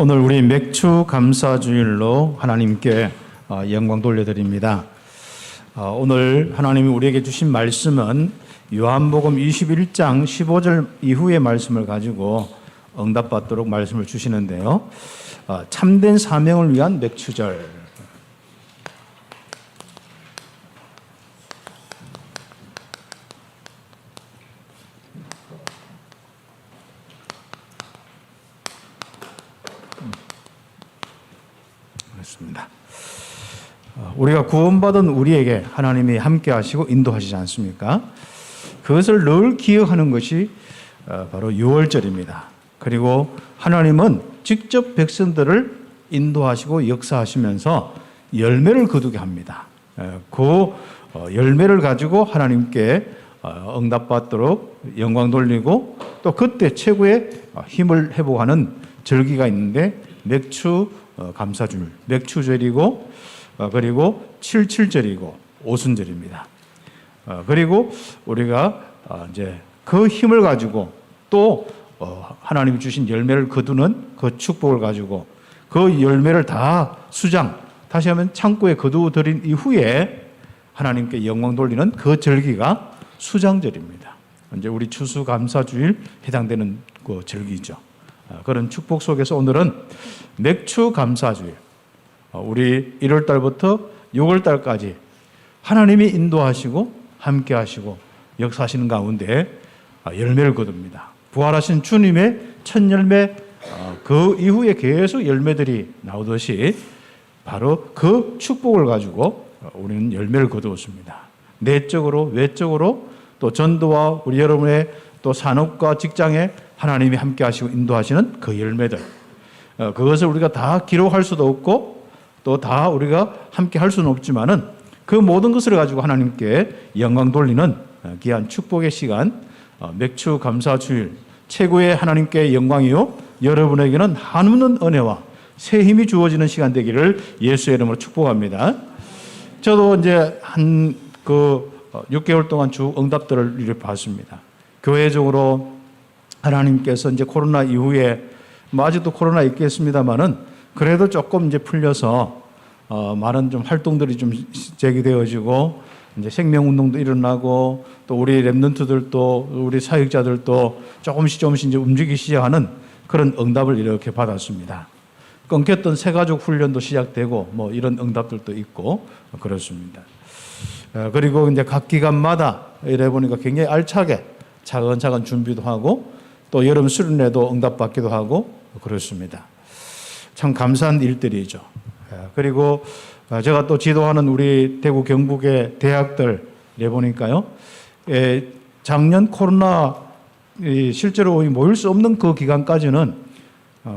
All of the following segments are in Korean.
오늘 우리 맥주 감사주일로 하나님께 영광 돌려드립니다. 오늘 하나님이 우리에게 주신 말씀은 요한복음 21장 15절 이후의 말씀을 가지고 응답받도록 말씀을 주시는데요. 참된 사명을 위한 맥주절. 그렇습니다. 우리가 구원받은 우리에게 하나님이 함께 하시고 인도하시지 않습니까? 그것을 늘 기억하는 것이 바로 유월절입니다. 그리고 하나님은 직접 백성들을 인도하시고 역사하시면서 열매를 거두게 합니다. 그 열매를 가지고 하나님께 응답받도록 영광 돌리고 또 그때 최고의 힘을 회복하는 절기가 있는데 맥주 감사주일, 맥주절이고 그리고 77절이고 오순절입니다. 그리고 우리가 이제 그 힘을 가지고 또 하나님이 주신 열매를 거두는 그 축복을 가지고 그 열매를 다 수장, 다시 하면 창고에 거두어 들인 이후에 하나님께 영광 돌리는 그 절기가 수장절입니다. 이제 우리 추수감사주일 해당되는 그 절기죠. 그런 축복 속에서 오늘은 맥주감사주일, 우리 1월 달부터 6월 달까지 하나님이 인도하시고 함께 하시고 역사하시는 가운데 열매를 거둡니다. 부활하신 주님의 첫 열매, 그 이후에 계속 열매들이 나오듯이 바로 그 축복을 가지고 우리는 열매를 거두었습니다. 내적으로 외적으로 또 전도와 우리 여러분의 또 산업과 직장에 하나님이 함께 하시고 인도하시는 그 열매들, 그것을 우리가 다 기록할 수도 없고 또 다 우리가 함께 할 수는 없지만은 그 모든 것을 가지고 하나님께 영광 돌리는 귀한 축복의 시간, 맥주 감사주일, 최고의 하나님께 영광이요 여러분에게는 한없는 은혜와 새 힘이 주어지는 시간 되기를 예수의 이름으로 축복합니다. 저도 이제 6개월 동안 쭉 응답들을 이렇게 봤습니다. 교회적으로 하나님께서 이제 코로나 이후에 아직도 코로나 있겠습니다만은 그래도 조금 이제 풀려서 많은 좀 활동들이 좀 제기되어지고 이제 생명운동도 일어나고 또 우리 랩런트들도 우리 사역자들도 조금씩 이제 움직이기 시작하는 그런 응답을 이렇게 받았습니다. 끊겼던 새가족 훈련도 시작되고 뭐 이런 응답들도 있고 그렇습니다. 그리고 이제 각 기관마다 이래 보니까 굉장히 알차게 차근차근 준비도 하고 또 여름 수련회도 응답받기도 하고 그렇습니다. 참 감사한 일들이죠. 그리고 제가 또 지도하는 우리 대구 경북의 대학들 내보니까요, 작년 코로나 실제로 모일 수 없는 그 기간까지는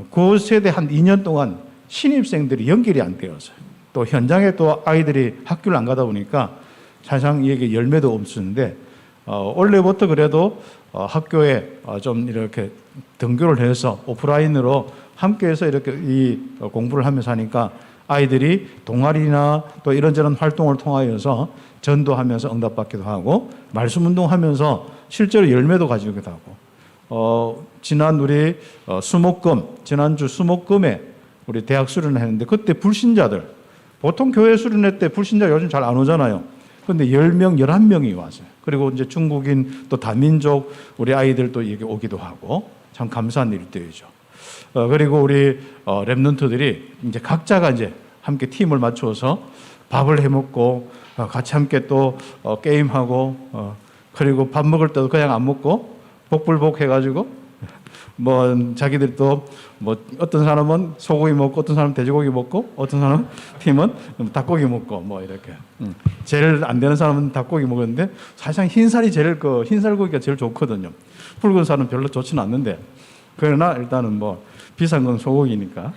그 세대 한 2년 동안 신입생들이 연결이 안 되었어요. 또 현장에 또 아이들이 학교를 안 가다 보니까 사실상 이게 열매도 없었는데 원래부터 그래도 학교에 좀 이렇게 등교를 해서 오프라인으로 함께해서 이렇게 이 공부를 하면서 하니까 아이들이 동아리나 또 이런저런 활동을 통하여서 전도하면서 응답받기도 하고 말씀 운동하면서 실제로 열매도 가지기도 하고 지난 우리 지난주 수목금에 우리 대학 수련을 했는데 그때 불신자들 보통 교회 수련회 때 불신자 요즘 잘 안 오잖아요. 그런데 10명, 11명이 왔어요. 그리고 이제 중국인 또 다민족 우리 아이들도 여기 오기도 하고 참 감사한 일들이죠. 그리고 우리 랩런트들이 이제 각자가 이제 함께 팀을 맞춰서 밥을 해 먹고 같이 함께 또 게임하고 그리고 밥 먹을 때도 그냥 안 먹고 복불복 해가지고 뭐 자기들이 또 뭐 어떤 사람은 소고기 먹고 어떤 사람은 돼지고기 먹고 어떤 사람은 팀은 닭고기 먹고 뭐 이렇게 제일 안 되는 사람은 닭고기 먹었는데 사실상 흰살이 제일 흰살고기가 제일 좋거든요. 붉은 살은 별로 좋지는 않는데 그러나 일단은 뭐 비싼 건 소고기니까.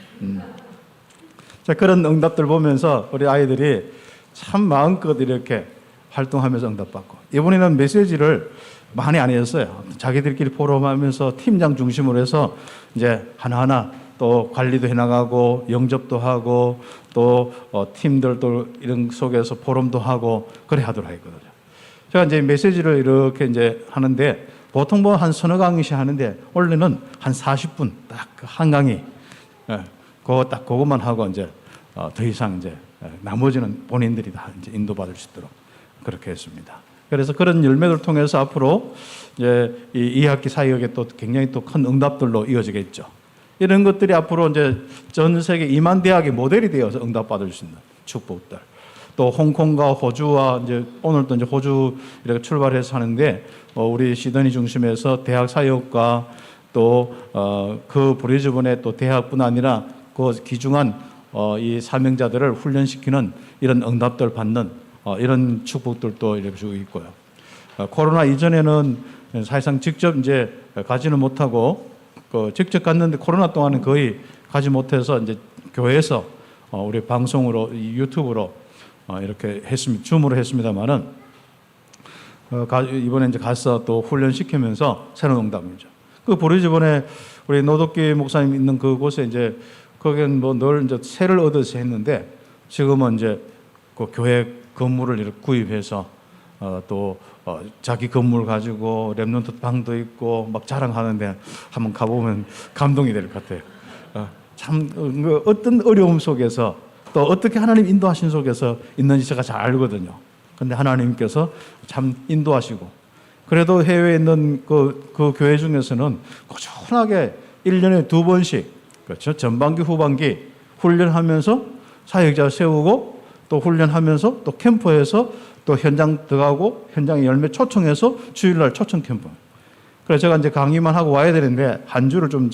자, 그런 응답들 보면서 우리 아이들이 참 마음껏 이렇게 활동하면서 응답받고 이번에는 메시지를 많이 안 했어요. 자기들끼리 포럼하면서 팀장 중심으로 해서 이제 하나하나 또 관리도 해나가고 영접도 하고 또 팀들도 이런 속에서 포럼도 하고 그래 하도록 했거든요. 제가 이제 메시지를 이렇게 이제 하는데 보통 뭐 한 서너 강의씩 하는데 원래는 한 40분 딱 한 강의 그것만 하고 이제 더 이상 이제 나머지는 본인들이 다 이제 인도받을 수 있도록 그렇게 했습니다. 그래서 그런 열매를 통해서 앞으로 이제 이 2학기 사역에 또 굉장히 또 큰 응답들로 이어지겠죠. 이런 것들이 앞으로 이제 전 세계 2만 대학의 모델이 되어서 응답받을 수 있는 축복들. 또 홍콩과 호주와 이제 오늘도 이제 호주 이렇게 출발해서 하는데 우리 시드니 중심에서 대학 사역과 또 그 브리즈번의 또 대학뿐 아니라 그 귀중한 이 사명자들을 훈련시키는 이런 응답들 받는 이런 축복들도 이렇게 주고 있고요. 코로나 이전에는 사실상 직접 이제 가지는 못하고 직접 갔는데 코로나 동안은 거의 가지 못해서 이제 교회에서 우리 방송으로 유튜브로 이렇게 했습니다. 줌으로 했습니다만은 이번에 이제 가서 또 훈련시키면서 새로운 응답이죠. 그 브리즈번에 우리 노덕기 목사님 있는 그곳에 이제 거기는 뭐 늘 이제 세를 얻어서 했는데 지금은 이제 그 교회 건물을 이렇게 구입해서 또 자기 건물 가지고 랩런트 방도 있고 막 자랑하는데 한번 가보면 감동이 될 것 같아요. 참 어떤 어려움 속에서 또 어떻게 하나님 인도하신 속에서 있는지 제가 잘 알거든요. 근데 하나님께서 참 인도하시고 그래도 해외에 있는 그 교회 중에서는 꾸준하게 1년에 2번씩 그렇죠. 전반기 후반기 훈련하면서 사역자 세우고 또 훈련하면서 또 캠프에서 또 현장 들어가고 현장에 열매 초청해서 주일날 초청 캠프. 그래서 제가 이제 강의만 하고 와야 되는데 한 주를 좀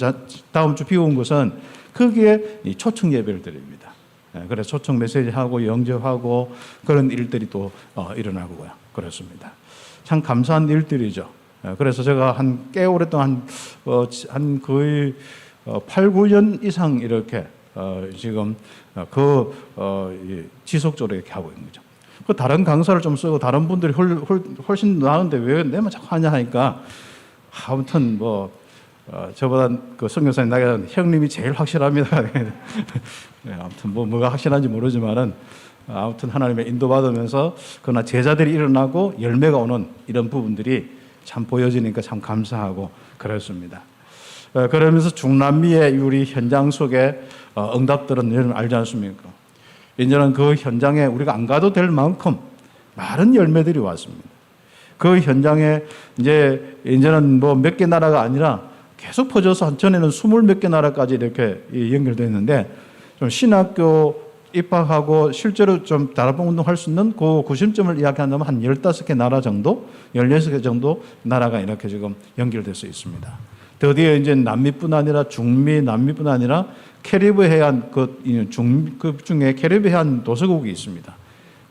다음 주 비운 것은 거기에 이 초청 예배를 드립니다. 그래서 초청 메시지하고 영접하고 그런 일들이 또 일어나고요. 그렇습니다. 참 감사한 일들이죠. 그래서 제가 꽤 오랫동안 한 거의 8, 9년 이상 이렇게 지금 지속적으로 이렇게 하고 있는 거죠. 그 다른 강사를 좀 쓰고 다른 분들이 훨씬 나은데 왜 내만 자꾸 하냐 하니까 아무튼 뭐 저보다 그 선교사님 나게 형님이 제일 확실합니다. 네, 아무튼 뭐가 확실한지 모르지만은 아무튼 하나님의 인도받으면서 그러나 제자들이 일어나고 열매가 오는 이런 부분들이 참 보여지니까 참 감사하고 그렇습니다. 그러면서 중남미의 우리 현장 속에 응답들은 여러분 알지 않습니까? 이제는 그 현장에 우리가 안 가도 될 만큼 많은 열매들이 왔습니다. 그 현장에 이제는 뭐 몇 개 나라가 아니라 계속 퍼져서 전에는 20몇 개 나라까지 이렇게 연결되어 있는데 좀 신학교 입학하고 실제로 좀 다락방 운동할 수 있는 그 구심점을 이야기한다면 한 15개 나라 정도, 16개 정도 나라가 이렇게 지금 연결될 수 있습니다. 드디어 이제 남미뿐 아니라 중미, 남미뿐 아니라 캐리브 해안 그 중에 캐리브 해안 도서국이 있습니다.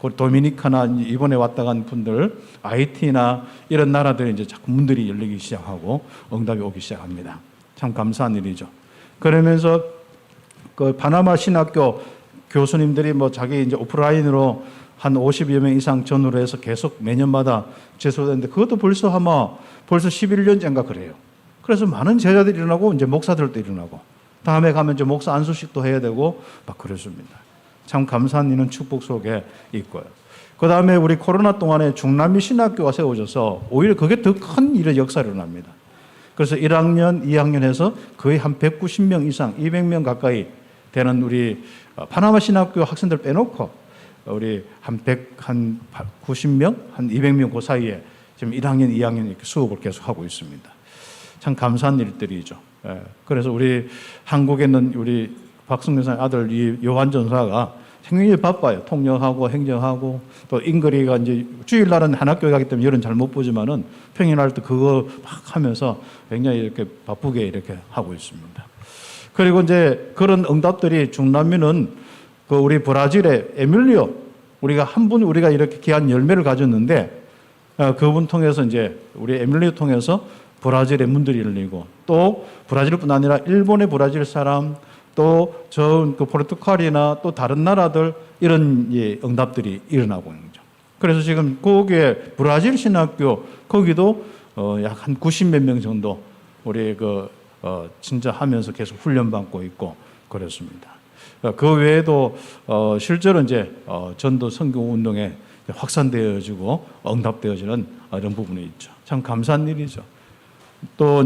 그 도미니카나 이번에 왔다 간 분들, 아이티나 이런 나라들이 이제 자꾸 문들이 열리기 시작하고 응답이 오기 시작합니다. 참 감사한 일이죠. 그러면서 그 파나마 신학교 교수님들이 뭐 자기 이제 오프라인으로 한 50여 명 이상 전후로 해서 계속 매년마다 제소되는데 그것도 벌써 11년째인가 그래요. 그래서 많은 제자들이 일어나고 이제 목사들도 일어나고 다음에 가면 이제 목사 안수식도 해야 되고 막 그렇습니다. 참 감사한 일은 축복 속에 있고요. 그 다음에 우리 코로나 동안에 중남미 신학교가 세워져서 오히려 그게 더 큰 일의 역사를 일어납니다. 그래서 1학년, 2학년에서 거의 한 190명 이상, 200명 가까이 되는 우리 파나마 신학교 학생들 빼놓고 우리 한 90명, 한 200명 그 사이에 지금 1학년, 2학년 이렇게 수업을 계속 하고 있습니다. 참 감사한 일들이죠. 그래서 우리 한국에 있는 우리 박승민 선생 아들 이 요한 전사가 굉장히 바빠요. 통역하고 행정하고 또 인거리가 이제 주일날은 한 학교에 가기 때문에 열은 잘 못 보지만은 평일날 때 그거 막 하면서 굉장히 이렇게 바쁘게 이렇게 하고 있습니다. 그리고 이제 그런 응답들이 중남미는 그 우리 브라질의 에밀리오 우리가 우리가 이렇게 귀한 열매를 가졌는데 그분 통해서 이제 우리 에밀리오 통해서 브라질의 문들이 열리고 또 브라질뿐 아니라 일본의 브라질 사람 또 저 그 포르투갈이나 또 다른 나라들 이런 응답들이 일어나고 있는 거죠. 그래서 지금 거기에 브라질 신학교 거기도 약 한 90몇 명 정도 우리 진짜 하면서 계속 훈련받고 있고 그렇습니다. 그 외에도 실제로 이제 전도 선교 운동에 확산되어지고 응답되어지는 이런 부분이 있죠. 참 감사한 일이죠. 또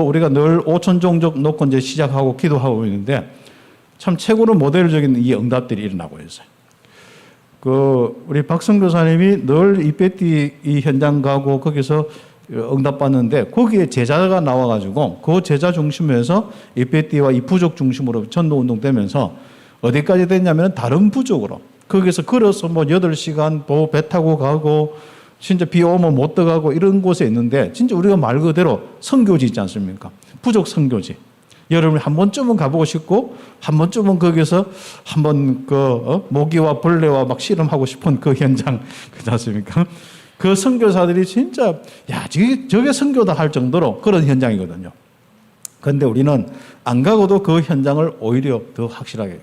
우리가 늘 5천 종족 놓고 이제 시작하고 기도하고 있는데 참 최고로 모델적인 이 응답들이 일어나고 있어요. 우리 박성 교사님이 늘 이페티 이 현장 가고 거기서 응답 받는데 거기에 제자가 나와가지고 그 제자 중심에서 이페티와 이 부족 중심으로 전도 운동되면서 어디까지 됐냐면 다른 부족으로 거기서 걸어서 뭐 8시간 배 타고 가고 진짜 비 오면 못 들어가고 이런 곳에 있는데 진짜 우리가 말 그대로 선교지 있지 않습니까? 부족 선교지. 여러분이 한 번쯤은 가보고 싶고 한 번쯤은 거기서 한번 모기와 벌레와 막 실험하고 싶은 그 현장 그렇지 않습니까? 그 선교사들이 진짜 저게 선교다 할 정도로 그런 현장이거든요. 그런데 우리는 안 가고도 그 현장을 오히려 더 확실하게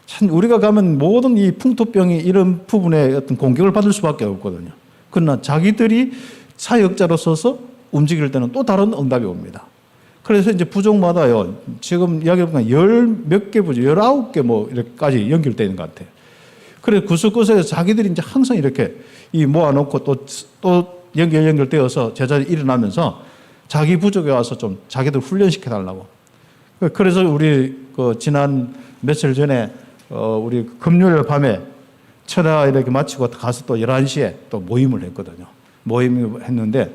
참 우리가 가면 모든 이 풍토병이 이런 부분에 어떤 공격을 받을 수밖에 없거든요. 그러나 자기들이 사역자로서서 움직일 때는 또 다른 응답이 옵니다. 그래서 이제 부족마다요. 지금 이야기해보니까 10몇 개 부족, 19개 뭐 이렇게까지 연결되는 것 같아요. 그래서 구석구석에서 자기들이 이제 항상 이렇게 이 모아놓고 또 연결되어서 제자들이 일어나면서 자기 부족에 와서 좀 자기들 훈련시켜달라고. 그래서 우리 지난 며칠 전에 우리 금요일 밤에 철야 이렇게 마치고 가서 또 11시에 또 모임을 했거든요. 모임을 했는데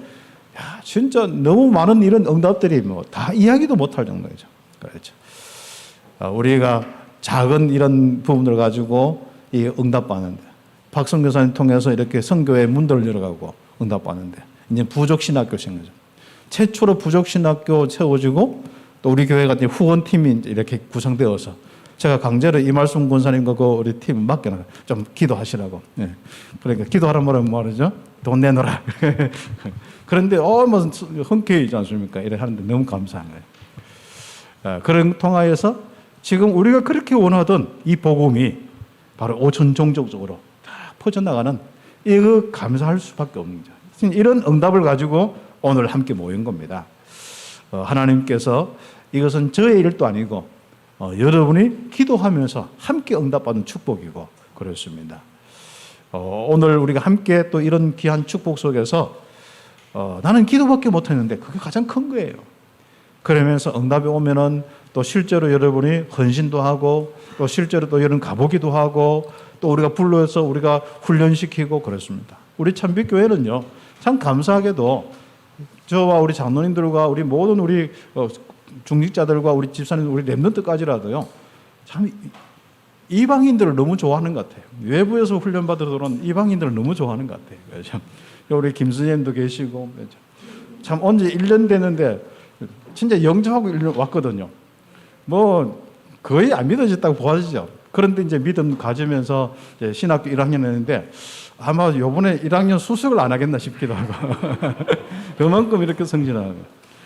진짜 너무 많은 이런 응답들이 뭐 다 이야기도 못할 정도이죠. 그렇죠. 우리가 작은 이런 부분을 가지고 이 응답받는데 박성 교사님 통해서 이렇게 선교의 문들을 열어가고 응답받는데 이제 부족신학교 생겨죠. 최초로 부족신학교 세워지고 또 우리 교회가 이제 후원팀이 이렇게 구성되어서 제가 강제로 이말순 권사님과 우리 팀 맡겨놔요. 좀 기도하시라고. 네. 그러니까 기도하란 말은 뭐죠? 돈 내놓으라. 그런데 뭐 흔쾌히지 않습니까? 이래 하는데 너무 감사한 거예요. 그런 통하여서 지금 우리가 그렇게 원하던 이 복음이 바로 오천종족적으로 다 퍼져나가는 이거 감사할 수밖에 없는 거죠. 이런 응답을 가지고 오늘 함께 모인 겁니다. 하나님께서 이것은 저의 일도 아니고 여러분이 기도하면서 함께 응답받는 축복이고 그렇습니다. 오늘 우리가 함께 또 이런 귀한 축복 속에서 나는 기도밖에 못했는데 그게 가장 큰 거예요. 그러면서 응답이 오면은 또 실제로 여러분이 헌신도 하고 또 실제로 또 여러분 가보기도 하고 또 우리가 불러서 우리가 훈련시키고 그렇습니다. 우리 참빛교회는요 참 감사하게도 저와 우리 장로님들과 우리 모든 우리 중직자들과 우리 집사님 우리 렘넌트까지라도요 참 이방인들을 너무 좋아하는 것 같아요. 외부에서 훈련받으러 들어온 이방인들을 너무 좋아하는 것 같아요. 그렇죠? 우리 김수님도 계시고 그렇죠? 참 언제 1년 됐는데 진짜 영접하고 1년 왔거든요. 뭐 거의 안 믿어졌다고 보아지죠. 그런데 이제 믿음 가지면서 이제 신학교 1학년 했는데 아마 이번에 1학년 수석을 안 하겠나 싶기도 하고 그만큼 이렇게 성진하는 거예요.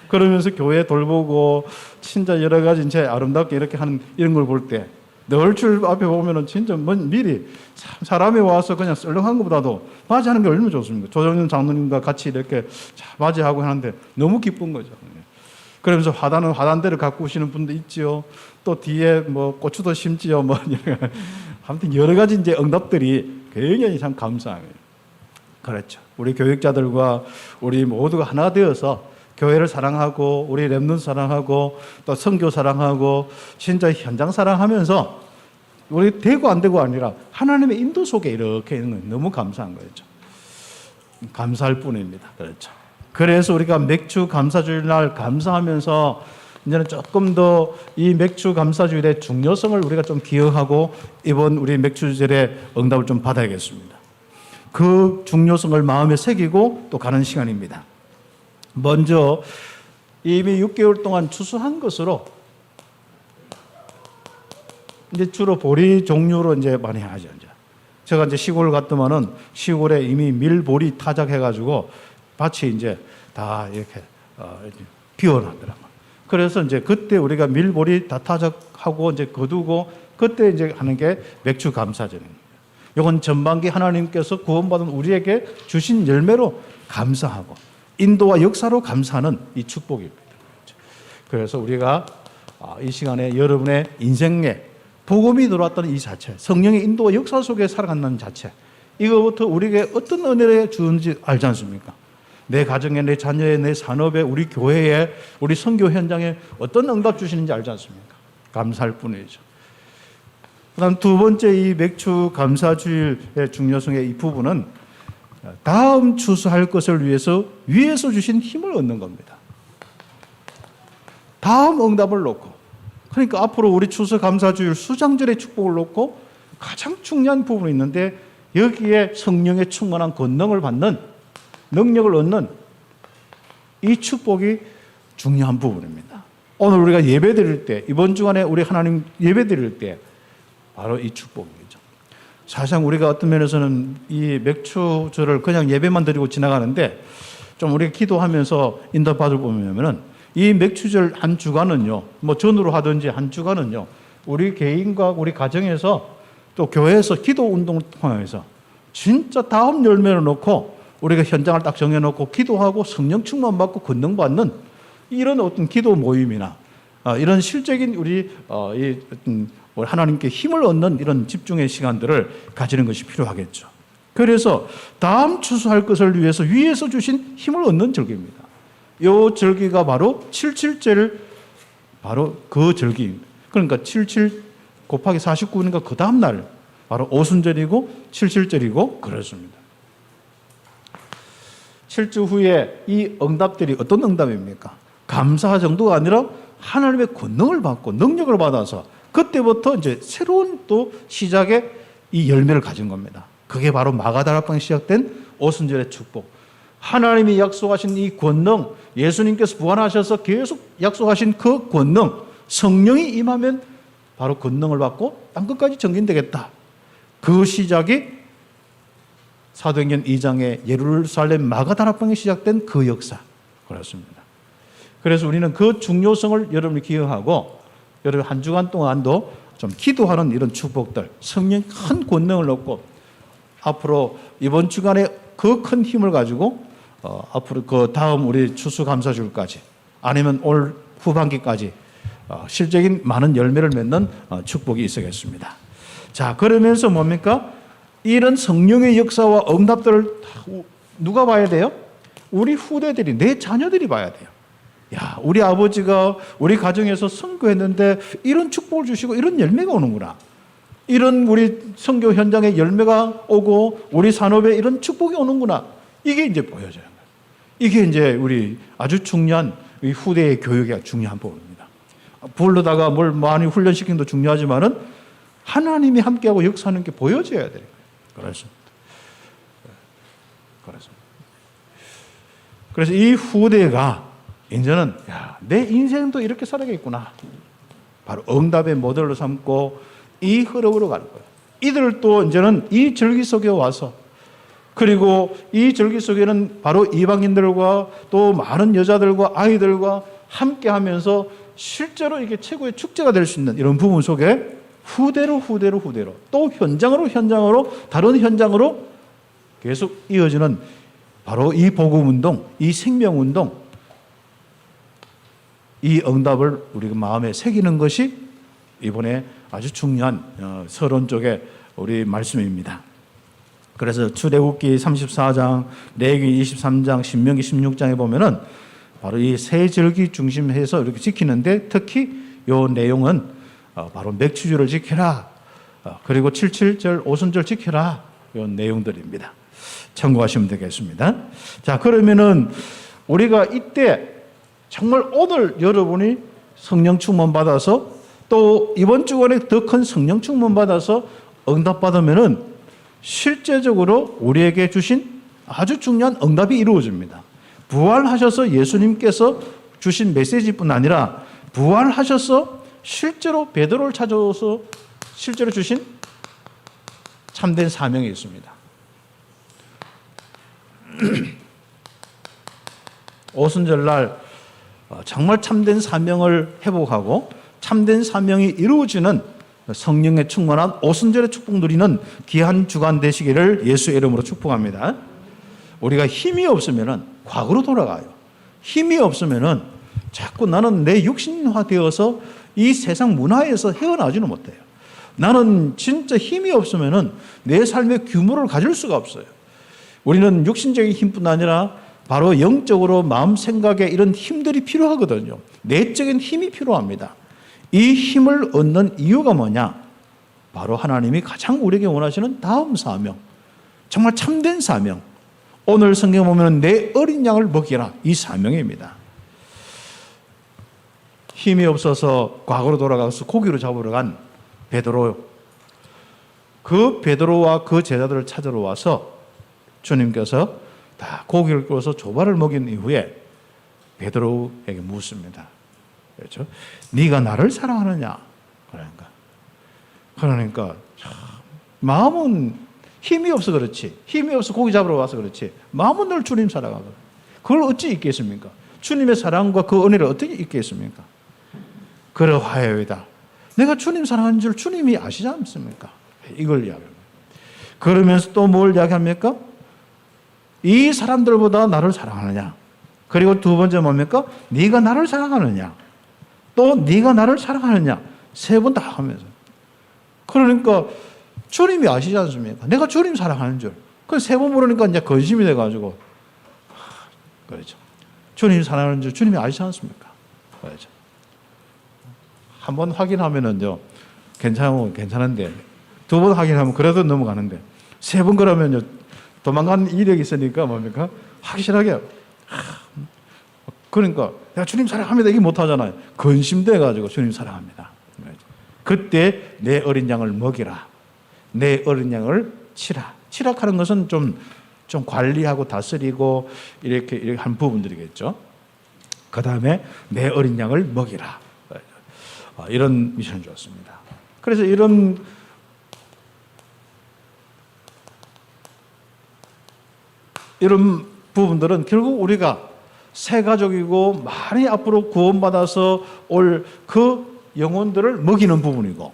그러면서 교회 돌보고 진짜 여러 가지 이제 아름답게 이렇게 하는 이런 걸 볼 때 늘 줄 앞에 보면은 진짜 미리 사람이 와서 그냥 썰렁한 것보다도 맞이하는 게 얼마나 좋습니까? 조정윤 장로님과 같이 이렇게 맞이하고 하는데 너무 기쁜 거죠. 그러면서 화단은 화단대를 갖고 오시는 분도 있지요. 또 뒤에 뭐 고추도 심지요. 뭐 아무튼 여러 가지 이제 응답들이 굉장히 참 감사해요. 그렇죠. 우리 교육자들과 우리 모두가 하나 되어서 교회를 사랑하고 우리 렘넌트 사랑하고 또 선교 사랑하고 진짜 현장 사랑하면서 우리 되고 안 되고 아니라 하나님의 인도 속에 이렇게 있는 건 너무 감사한 거죠. 감사할 뿐입니다. 그렇죠. 그래서 우리가 맥주 감사주일 날 감사하면서 이제는 조금 더 이 맥주 감사주일의 중요성을 우리가 좀 기억하고 이번 우리 맥주절의 응답을 좀 받아야겠습니다. 그 중요성을 마음에 새기고 또 가는 시간입니다. 먼저 이미 6개월 동안 추수한 것으로 이제 주로 보리 종류로 이제 많이 하죠. 이제 제가 이제 시골 갔더만은 시골에 이미 밀보리 타작해가지고 밭이 이제 다 이렇게 비워놨더라고요. 그래서 이제 그때 우리가 밀보리 다 타작하고 이제 거두고 그때 이제 하는 게 맥주 감사절입니다. 이건 전반기 하나님께서 구원받은 우리에게 주신 열매로 감사하고 인도와 역사로 감사하는 이 축복입니다. 그래서 우리가 이 시간에 여러분의 인생에 복음이 들어왔다는 이 자체, 성령의 인도와 역사 속에 살아간다는 자체, 이거부터 우리에게 어떤 은혜를 주는지 알지 않습니까? 내 가정에, 내 자녀에, 내 산업에, 우리 교회에, 우리 선교 현장에 어떤 응답 주시는지 알지 않습니까? 감사할 뿐이죠. 그다음 두 번째 이 맥주 감사주일의 중요성의 이 부분은 다음 추수할 것을 위해서 위에서 주신 힘을 얻는 겁니다. 다음 응답을 놓고, 그러니까 앞으로 우리 추수 감사주일 수장절의 축복을 놓고 가장 중요한 부분이 있는데, 여기에 성령의 충만한 권능을 받는, 능력을 얻는 이 축복이 중요한 부분입니다. 오늘 우리가 예배 드릴 때, 이번 주간에 우리 하나님 예배 드릴 때 바로 이 축복이죠. 사실상 우리가 어떤 면에서는 이 맥주절을 그냥 예배만 드리고 지나가는데, 좀 우리가 기도하면서 인도받을 보면은 이 맥주절 한 주간은요, 뭐 전으로 하든지 한 주간은요, 우리 개인과 우리 가정에서 또 교회에서 기도 운동을 통해서 진짜 다음 열매를 놓고 우리가 현장을 딱 정해놓고 기도하고 성령 충만 받고 권능 받는 이런 어떤 기도 모임이나 이런 실적인 우리 하나님께 힘을 얻는 이런 집중의 시간들을 가지는 것이 필요하겠죠. 그래서 다음 추수할 것을 위해서 위에서 주신 힘을 얻는 절기입니다. 이 절기가 바로 77제를 바로 그 절기입니다. 그러니까 77 곱하기 49니까 그 다음 날 바로 오순절이고 77절이고 그렇습니다. 7주 후에 이 응답들이 어떤 응답입니까? 감사 정도가 아니라 하나님의 권능을 받고 능력을 받아서 그때부터 이제 새로운 또 시작의 이 열매를 가진 겁니다. 그게 바로 마가다락방에 시작된 오순절의 축복. 하나님이 약속하신 이 권능, 예수님께서 부활하셔서 계속 약속하신 그 권능, 성령이 임하면 바로 권능을 받고 땅끝까지 전진되겠다. 그 시작이 사도행전 2장의 예루살렘 마가다락방에 시작된 그 역사. 그렇습니다. 그래서 우리는 그 중요성을 여러분이 기억하고 여러분 한 주간 동안도 좀 기도하는 이런 축복들, 성령 큰 권능을 얻고 앞으로 이번 주간에 그 큰 힘을 가지고 앞으로 그 다음 우리 추수감사주일까지 아니면 올 후반기까지 실적인 많은 열매를 맺는 축복이 있어야겠습니다. 자, 그러면서 뭡니까? 이런 성령의 역사와 응답들을 누가 봐야 돼요? 우리 후대들이, 내 자녀들이 봐야 돼요. 야, 우리 아버지가 우리 가정에서 선교했는데 이런 축복을 주시고 이런 열매가 오는구나. 이런 우리 선교 현장에 열매가 오고 우리 산업에 이런 축복이 오는구나. 이게 이제 보여져요. 이게 이제 우리 아주 중요한 이 후대의 교육의 중요한 부분입니다. 부르다가 뭘 많이 훈련시키는 것도 중요하지만은 하나님이 함께하고 역사하는 게 보여져야 돼요. 그렇습니다. 그래서 이 후대가 이제는 야, 내 인생도 이렇게 살아야겠구나. 바로 응답의 모델로 삼고 이 흐름으로 가는 거예요. 이들도 이제는 이 절기 속에 와서 그리고 이 절기 속에는 바로 이방인들과 또 많은 여자들과 아이들과 함께 하면서 실제로 이게 최고의 축제가 될 수 있는 이런 부분 속에 후대로 또 현장으로 다른 현장으로 계속 이어지는 바로 이 복음운동, 이 생명운동, 이 응답을 우리가 마음에 새기는 것이 이번에 아주 중요한 서론 쪽의 우리 말씀입니다. 그래서 출애굽기 34장, 레위기 23장, 신명기 16장에 보면은 바로 이 세 절기 중심해서 이렇게 지키는데 특히 이 내용은 바로 맥주주를 지켜라. 그리고 77절 오순절 지켜라. 이 내용들입니다. 참고하시면 되겠습니다. 자, 그러면은 우리가 이때 정말 오늘 여러분이 성령 충만 받아서 또 이번 주간에 더 큰 성령 충만 받아서 응답 받으면은 실제적으로 우리에게 주신 아주 중요한 응답이 이루어집니다. 부활하셔서 예수님께서 주신 메시지뿐 아니라 부활하셔서 실제로 베드로를 찾아서 실제로 주신 참된 사명이 있습니다. 오순절날 정말 참된 사명을 회복하고 참된 사명이 이루어지는 성령의 충만한 오순절의 축복 누리는 귀한 주간 되시기를 예수의 이름으로 축복합니다. 우리가 힘이 없으면 과거로 돌아가요. 힘이 없으면 자꾸 나는 내 육신화되어서 이 세상 문화에서 헤어나지는 못해요. 나는 진짜 힘이 없으면 내 삶의 규모를 가질 수가 없어요. 우리는 육신적인 힘뿐 아니라 바로 영적으로 마음 생각에 이런 힘들이 필요하거든요. 내적인 힘이 필요합니다. 이 힘을 얻는 이유가 뭐냐? 바로 하나님이 가장 우리에게 원하시는 다음 사명, 정말 참된 사명. 오늘 성경 보면 내 어린 양을 먹이라, 이 사명입니다. 힘이 없어서 과거로 돌아가서 고기를 잡으러 간 베드로, 그 베드로와 그 제자들을 찾으러 와서 주님께서 다 고기를 구워서 조발을 먹인 이후에 베드로에게 묻습니다. 그렇죠? 네가 나를 사랑하느냐? 그러니까 마음은 힘이 없어 그렇지, 힘이 없어 고기 잡으러 와서 그렇지, 마음은 늘 주님 사랑하고 그걸 어찌 잊겠습니까? 주님의 사랑과 그 은혜를 어떻게 잊겠습니까? 그러하여이다. 내가 주님 사랑하는 줄 주님이 아시지 않습니까? 이걸 이야기합니다. 그러면서 또 뭘 이야기합니까? 이 사람들보다 나를 사랑하느냐? 그리고 두 번째 뭡니까? 네가 나를 사랑하느냐? 또 네가 나를 사랑하느냐? 세 번 다 하면서. 그러니까 주님이 아시지 않습니까? 내가 주님 사랑하는 줄. 그 세 번 물으니까 이제 근심이 돼가지고. 그렇죠. 주님 사랑하는 줄 주님이 아시지 않습니까? 그렇죠. 한번 확인하면은요, 괜찮은데, 두 번 확인하면 그래도 넘어가는데, 세 번 그러면요, 도망간 이력이 있으니까 뭡니까? 확실하게. 그러니까, 내가 주님 사랑합니다. 이게 못하잖아요. 근심돼가지고 주님 사랑합니다. 그때 내 어린 양을 먹이라. 내 어린 양을 치라. 치락하는 것은 좀 관리하고 다스리고 이렇게 한 부분들이겠죠. 그 다음에 내 어린 양을 먹이라. 이런 미션을 주었습니다. 그래서 이런 부분들은 결국 우리가 새 가족이고 많이 앞으로 구원받아서 올 그 영혼들을 먹이는 부분이고,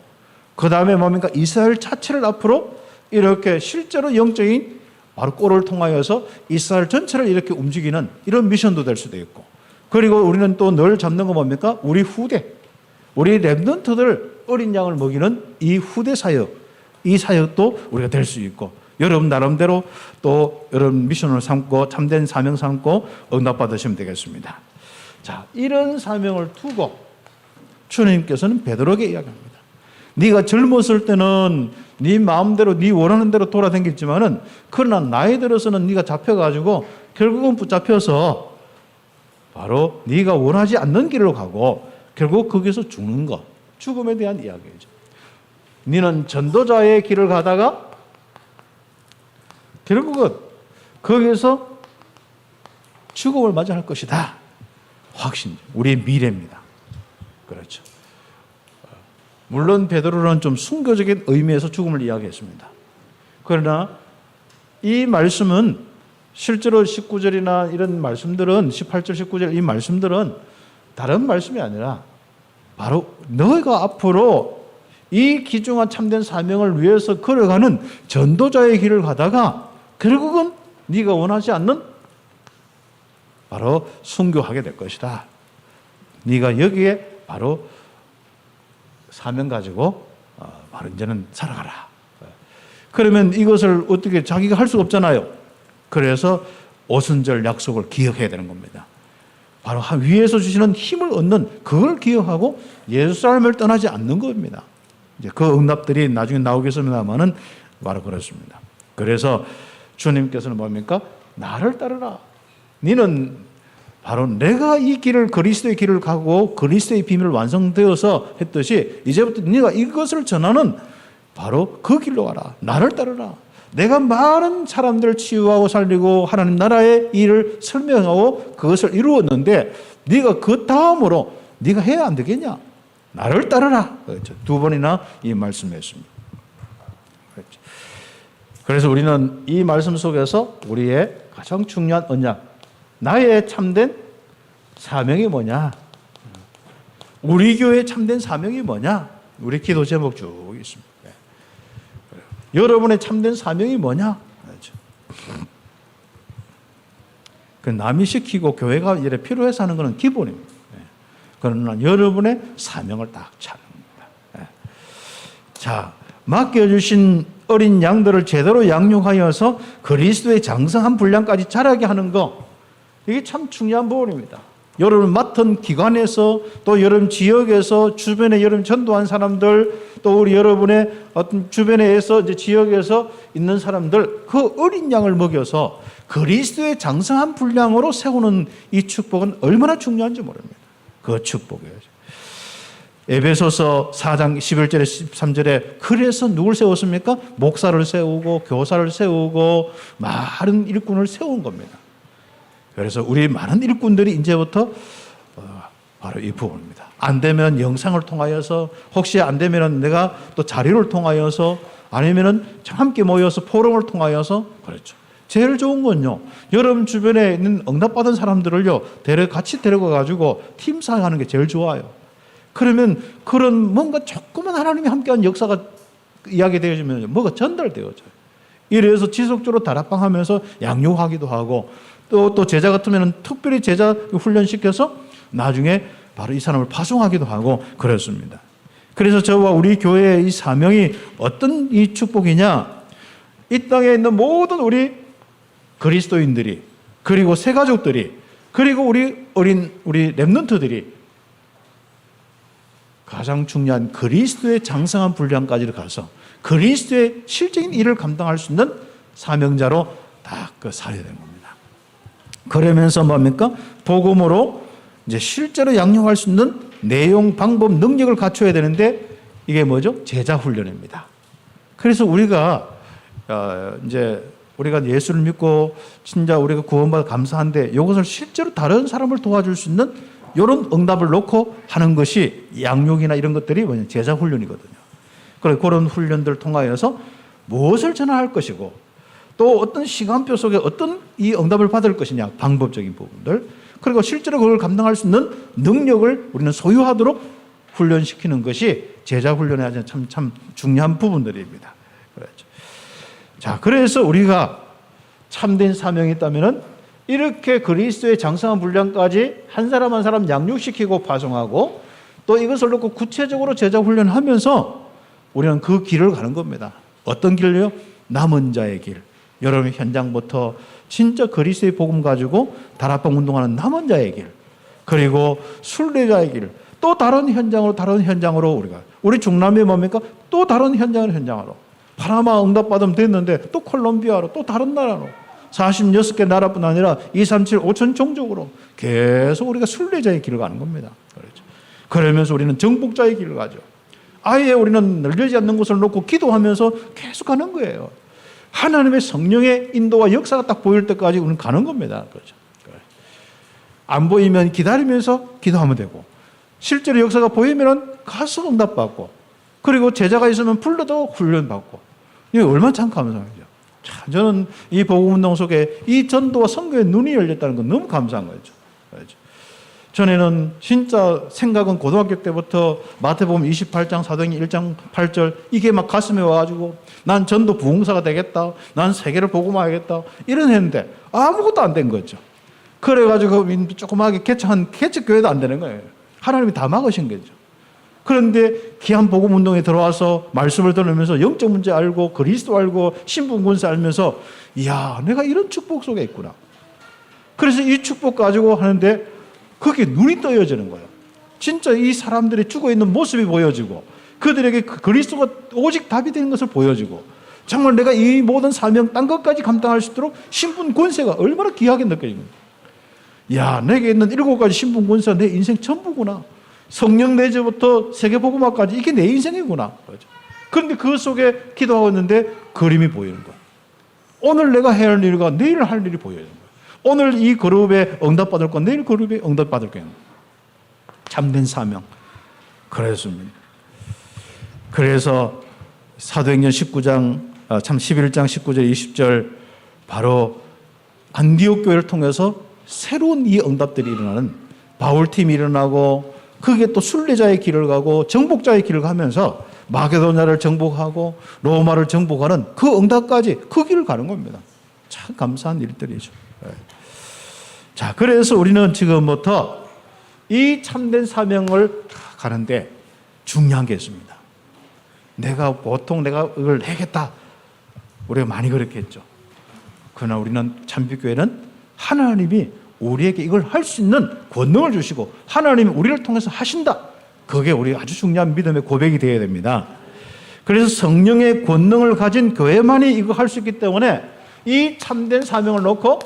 그 다음에 뭡니까? 이스라엘 자체를 앞으로 이렇게 실제로 영적인 바로 꼴을 통하여서 이스라엘 전체를 이렇게 움직이는 이런 미션도 될 수도 있고, 그리고 우리는 또 늘 잡는 거 뭡니까? 우리 후대, 우리 렘넌트들 어린 양을 먹이는 이 후대 사역, 이 사역도 우리가 될 수 있고, 여러분 나름대로 또 여러분 미션을 삼고 참된 사명 삼고 응답받으시면 되겠습니다. 자, 이런 사명을 두고 주님께서는 베드로에게 이야기합니다. 네가 젊었을 때는 네 마음대로 네 원하는 대로 돌아다녔지만은, 그러나 나이 들어서는 네가 잡혀가지고 결국은 붙잡혀서 바로 네가 원하지 않는 길로 가고 결국 거기서 죽는 것, 죽음에 대한 이야기죠. 너는 전도자의 길을 가다가 결국은 거기서 죽음을 맞이할 것이다. 확신, 우리의 미래입니다. 그렇죠. 물론 베드로는 좀 순교적인 의미에서 죽음을 이야기했습니다. 그러나 이 말씀은 실제로 19절이나 이런 말씀들은 18절, 19절 이 말씀들은 다른 말씀이 아니라 바로 너희가 앞으로 이 귀중한 참된 사명을 위해서 걸어가는 전도자의 길을 가다가 결국은 네가 원하지 않는 바로 순교하게 될 것이다. 네가 여기에 바로 사명 가지고 바로 이제는 살아가라. 그러면 이것을 어떻게 자기가 할 수가 없잖아요. 그래서 오순절 약속을 기억해야 되는 겁니다. 바로 위에서 주시는 힘을 얻는 그걸 기억하고 예루살렘을 떠나지 않는 겁니다. 이제 그 응답들이 나중에 나오겠습니다만은 바로 그렇습니다. 그래서 주님께서는 뭡니까? 나를 따르라. 너는 바로 내가 이 길을, 그리스도의 길을 가고 그리스도의 비밀을 완성되어서 했듯이 이제부터 네가 이것을 전하는 바로 그 길로 가라. 나를 따르라. 내가 많은 사람들을 치유하고 살리고 하나님 나라의 일을 설명하고 그것을 이루었는데 네가 그 다음으로 네가 해야 안 되겠냐? 나를 따르라. 그렇죠. 두 번이나 이 말씀했습니다. 그렇죠. 그래서 우리는 이 말씀 속에서 우리의 가장 중요한 언약, 나의 참된 사명이 뭐냐? 우리 교회의 참된 사명이 뭐냐? 우리 기도 제목 쭉 있습니다. 여러분의 참된 사명이 뭐냐? 그 남이 시키고 교회가 이래 필요해서 하는 것은 기본입니다. 그러나 여러분의 사명을 딱 찾는 겁니다. 자, 맡겨주신 어린 양들을 제대로 양육하여서 그리스도의 장성한 분량까지 자라게 하는 거, 이게 참 중요한 부분입니다. 여러분 맡은 기관에서 또 여러분 지역에서 주변에 여러분 전도한 사람들 또 우리 여러분의 어떤 주변에서 이제 지역에서 있는 사람들 그 어린 양을 먹여서 그리스도의 장성한 분량으로 세우는 이 축복은 얼마나 중요한지 모릅니다. 그 축복이에요. 에베소서 4장 11절에 13절에 그래서 누굴 세웠습니까? 목사를 세우고 교사를 세우고 많은 일꾼을 세운 겁니다. 그래서 우리 많은 일꾼들이 이제부터 바로 이 부분입니다. 안 되면 영상을 통하여서 혹시 안 되면 내가 또 자료를 통하여서 아니면은 함께 모여서 포럼을 통하여서 그렇죠. 제일 좋은 건요. 여러분 주변에 있는 응답받은 사람들을요. 같이 데려가 가지고 팀 사역하는 게 제일 좋아요. 그러면 그런 뭔가 조그만 하나님이 함께한 역사가 이야기되어지면 뭐가 전달되어져요. 이래서 지속적으로 다락방하면서 양육하기도 하고 또 제자 같으면 특별히 제자 훈련시켜서 나중에 바로 이 사람을 파송하기도 하고 그렇습니다. 그래서 저와 우리 교회의 이 사명이 어떤 이 축복이냐? 이 땅에 있는 모든 우리 그리스도인들이 그리고 새 가족들이 그리고 우리 렘넌트들이 가장 중요한 그리스도의 장성한 분량까지 가서 그리스도의 실적인 일을 감당할 수 있는 사명자로 다 살아야 되는 겁니다. 그러면서 뭡니까? 복음으로 이제 실제로 양육할 수 있는 내용, 방법, 능력을 갖춰야 되는데 이게 뭐죠? 제자 훈련입니다. 그래서 우리가 예수를 믿고 진짜 우리가 구원받아 감사한데 이것을 실제로 다른 사람을 도와줄 수 있는 이런 응답을 놓고 하는 것이 양육이나 이런 것들이 뭐냐? 제자 훈련이거든요. 그래서 그런 훈련들을 통하여서 무엇을 전할 것이고 또 어떤 시간표 속에 어떤 이 응답을 받을 것이냐 방법적인 부분들 그리고 실제로 그걸 감당할 수 있는 능력을 우리는 소유하도록 훈련시키는 것이 제자 훈련의 아주 참 중요한 부분들입니다. 그렇죠. 자, 그래서 우리가 참된 사명이 있다면은 이렇게 그리스도의 장성한 분량까지 한 사람 한 사람 양육시키고 파송하고 또 이것을 놓고 구체적으로 제자 훈련하면서 우리는 그 길을 가는 겁니다. 어떤 길을요? 남은 자의 길. 여러분 현장부터 진짜 그리스도의 복음 가지고 다락방 운동하는 남은 자의 길. 그리고 순례자의 길. 또 다른 현장으로 우리 중남미 뭡니까? 또 다른 현장으로. 파나마 응답받으면 됐는데 또 콜롬비아로 또 다른 나라로 46개 나라뿐 아니라 237, 5천 종족으로 계속 우리가 순례자의 길을 가는 겁니다. 그렇죠. 그러면서 우리는 정복자의 길을 가죠. 아예 우리는 늘려지 않는 곳을 놓고 기도하면서 계속 가는 거예요. 하나님의 성령의 인도와 역사가 딱 보일 때까지 우리는 가는 겁니다. 그렇죠. 안 보이면 기다리면서 기도하면 되고 실제로 역사가 보이면 가서 응답받고 그리고 제자가 있으면 불러도 훈련받고 이게 얼마나 참 감사하죠. 저는 이 복음운동 속에 이 전도와 선교의 눈이 열렸다는 건 너무 감사한 거죠. 전에는 진짜 생각은 고등학교 때부터 마태복음 28장, 사도행전 1장 8절 이게 막 가슴에 와가지고 난 전도 부흥사가 되겠다. 난 세계를 복음화하겠다. 이런 했는데 아무것도 안 된 거죠. 그래가지고 조그맣게 개척한 개척교회도 안 되는 거예요. 하나님이 다 막으신 거죠. 그런데 귀한 복음운동에 들어와서 말씀을 들으면서 영적 문제 알고 그리스도 알고 신분권세 알면서 이야 내가 이런 축복 속에 있구나. 그래서 이 축복 가지고 하는데 그게 눈이 떠여지는 거예요. 진짜 이 사람들이 죽어있는 모습이 보여지고 그들에게 그리스도가 오직 답이 되는 것을 보여지고 정말 내가 이 모든 사명 딴 것까지 감당할 수 있도록 신분권세가 얼마나 귀하게 느껴집니다. 야 내게 있는 7가지 신분권세가 내 인생 전부구나. 성령 내재부터 세계복음화까지 이게 내 인생이구나. 그런데 그 속에 기도하고 있는데 그림이 보이는 거야. 오늘 내가 해야 할 일과 내일 할 일이 보여요. 오늘 이 그룹에 응답받을 건 내일 그룹에 응답받을 거예요. 참된 사명. 그랬습니다. 그래서 사도행전 11장 19절 20절 바로 안디옥 교회를 통해서 새로운 이 응답들이 일어나는 바울팀이 일어나고 그게 또 순례자의 길을 가고 정복자의 길을 가면서 마게도냐를 정복하고 로마를 정복하는 그 응답까지 그 길을 가는 겁니다. 참 감사한 일들이죠. 자, 그래서 우리는 지금부터 이 참된 사명을 가는데 중요한 게 있습니다. 보통 내가 이걸 해야겠다. 우리가 많이 그렇게 했죠. 그러나 우리는 참빛교회는 하나님이 우리에게 이걸 할 수 있는 권능을 주시고 하나님이 우리를 통해서 하신다. 그게 우리 아주 중요한 믿음의 고백이 되어야 됩니다. 그래서 성령의 권능을 가진 교회만이 이거 할 수 있기 때문에 이 참된 사명을 놓고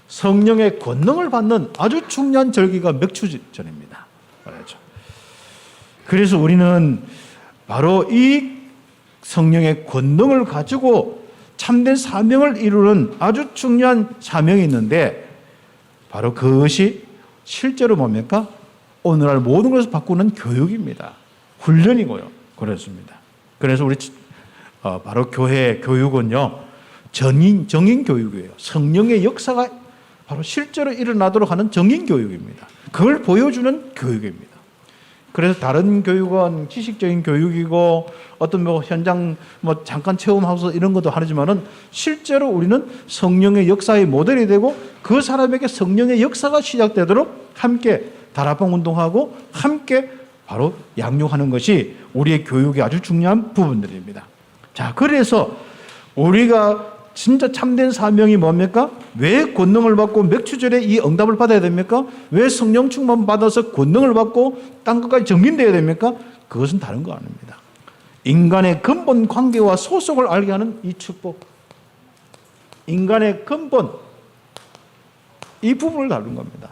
성령의 권능을 받는 아주 중요한 절기가 맥주전입니다. 그렇죠. 그래서 우리는 바로 이 성령의 권능을 가지고 참된 사명을 이루는 아주 중요한 사명이 있는데 바로 그것이 실제로 뭡니까? 오늘날 모든 것을 바꾸는 교육입니다. 훈련이고요. 그렇습니다. 그래서 우리 바로 교회 교육은요. 정인 교육이에요. 성령의 역사가 바로 실제로 일어나도록 하는 정인 교육입니다. 그걸 보여주는 교육입니다. 그래서 다른 교육은 지식적인 교육이고 어떤 현장 잠깐 체험하면서 이런 것도 하지만은 실제로 우리는 성령의 역사의 모델이 되고 그 사람에게 성령의 역사가 시작되도록 함께 다락방 운동하고 함께 바로 양육하는 것이 우리의 교육의 아주 중요한 부분들입니다. 자, 그래서 우리가 진짜 참된 사명이 뭡니까? 왜 권능을 받고 맥추절에 이 응답을 받아야 됩니까? 왜 성령 충만 받아서 권능을 받고 땅끝까지 정진되어야 됩니까? 그것은 다른 거 아닙니다. 인간의 근본 관계와 소속을 알게 하는 이 축복. 인간의 근본, 이 부분을 다룬 겁니다.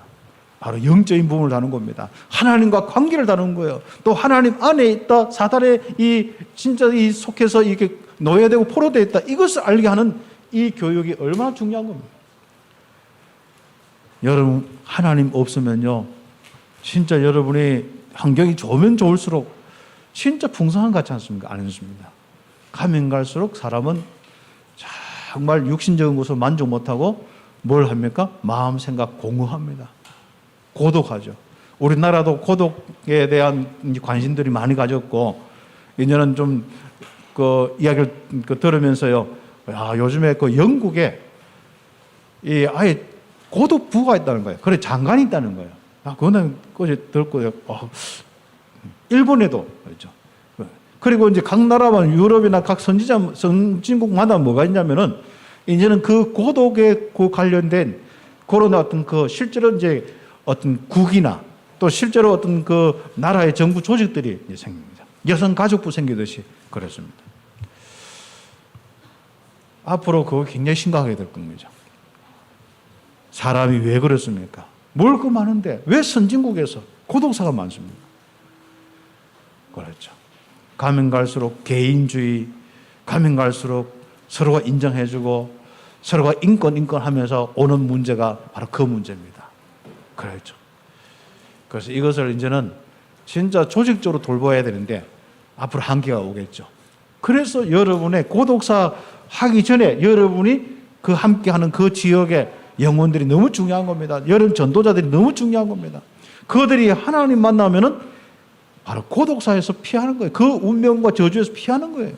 바로 영적인 부분을 다룬 겁니다. 하나님과 관계를 다룬 거예요. 또 하나님 안에 있다, 사단의 진짜 속해서 이렇게 노예되고 포로되어 있다. 이것을 알게 하는 이 교육이 얼마나 중요한 겁니다. 여러분, 하나님 없으면요, 진짜 여러분이 환경이 좋으면 좋을수록 진짜 풍성한 것 같지 않습니까? 아니었습니다. 가면 갈수록 사람은 정말 육신적인 것을 만족 못하고 뭘 합니까? 마음, 생각 공허합니다. 고독하죠. 우리나라도 고독에 대한 관심들이 많이 가졌고, 이제는 좀 그 이야기를 들으면서요, 요즘에 그 영국에 아예 고독부가 있다는 거예요. 그래, 장관이 있다는 거예요. 그거는 어제 들었고요. 일본에도 그렇죠. 그리고 이제 각 나라만 유럽이나 각 선진국마다 뭐가 있냐면은 이제는 그 고독에 관련된 그런 어떤 그 실제로 이제 어떤 국이나 또 실제로 어떤 그 나라의 정부 조직들이 생깁니다. 여성가족부 생기듯이 그렇습니다. 앞으로 그거 굉장히 심각하게 될 겁니다. 사람이 왜 그렇습니까? 뭘 그 많은데 왜 선진국에서 고독사가 많습니까? 그렇죠. 가면 갈수록 개인주의, 가면 갈수록 서로가 인정해주고 서로가 인권 하면서 오는 문제가 바로 그 문제입니다. 그렇죠. 그래서 이것을 이제는 진짜 조직적으로 돌봐야 되는데 앞으로 한계가 오겠죠. 그래서 여러분의 고독사 하기 전에 여러분이 그 함께하는 그 지역의 영혼들이 너무 중요한 겁니다. 여러분 전도자들이 너무 중요한 겁니다. 그들이 하나님 만나면은 바로 고독사에서 피하는 거예요. 그 운명과 저주에서 피하는 거예요.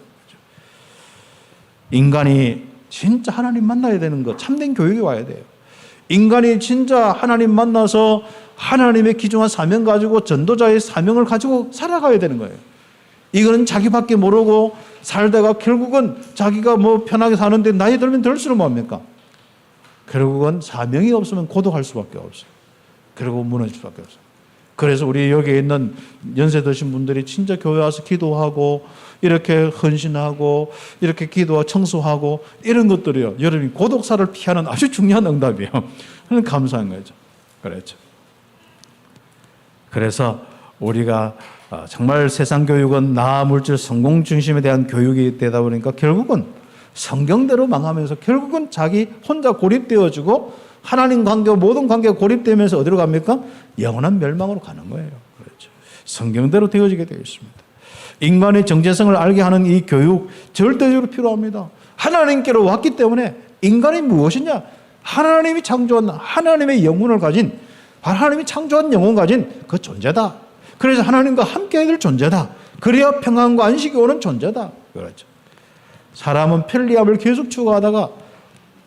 인간이 진짜 하나님 만나야 되는 거, 참된 교육이 와야 돼요. 인간이 진짜 하나님 만나서 하나님의 기중한 사명 가지고 전도자의 사명을 가지고 살아가야 되는 거예요. 이거는 자기밖에 모르고 살다가 결국은 자기가 편하게 사는데 나이 들면 들수록 뭡니까? 결국은 사명이 없으면 고독할 수밖에 없어요. 그리고 무너질 수밖에 없어요. 그래서 우리 여기에 있는 연세 드신 분들이 진짜 교회 와서 기도하고 이렇게 헌신하고 이렇게 기도하고 청소하고 이런 것들이요. 여러분이 고독사를 피하는 아주 중요한 응답이에요. 그건 감사한 거죠. 그렇죠. 그래서 우리가 정말 세상 교육은 나 물질 성공 중심에 대한 교육이 되다 보니까 결국은 성경대로 망하면서 결국은 자기 혼자 고립되어지고 하나님 관계 모든 관계가 고립되면서 어디로 갑니까? 영원한 멸망으로 가는 거예요. 그렇죠. 성경대로 되어지게 되어 있습니다. 인간의 정체성을 알게 하는 이 교육 절대적으로 필요합니다. 하나님께로 왔기 때문에 인간이 무엇이냐? 하나님이 창조한 하나님의 영혼을 가진 하나님이 창조한 영혼 가진 그 존재다. 그래서 하나님과 함께 해야 될 존재다. 그래야 평안과 안식이 오는 존재다. 그렇죠. 사람은 편리함을 계속 추구하다가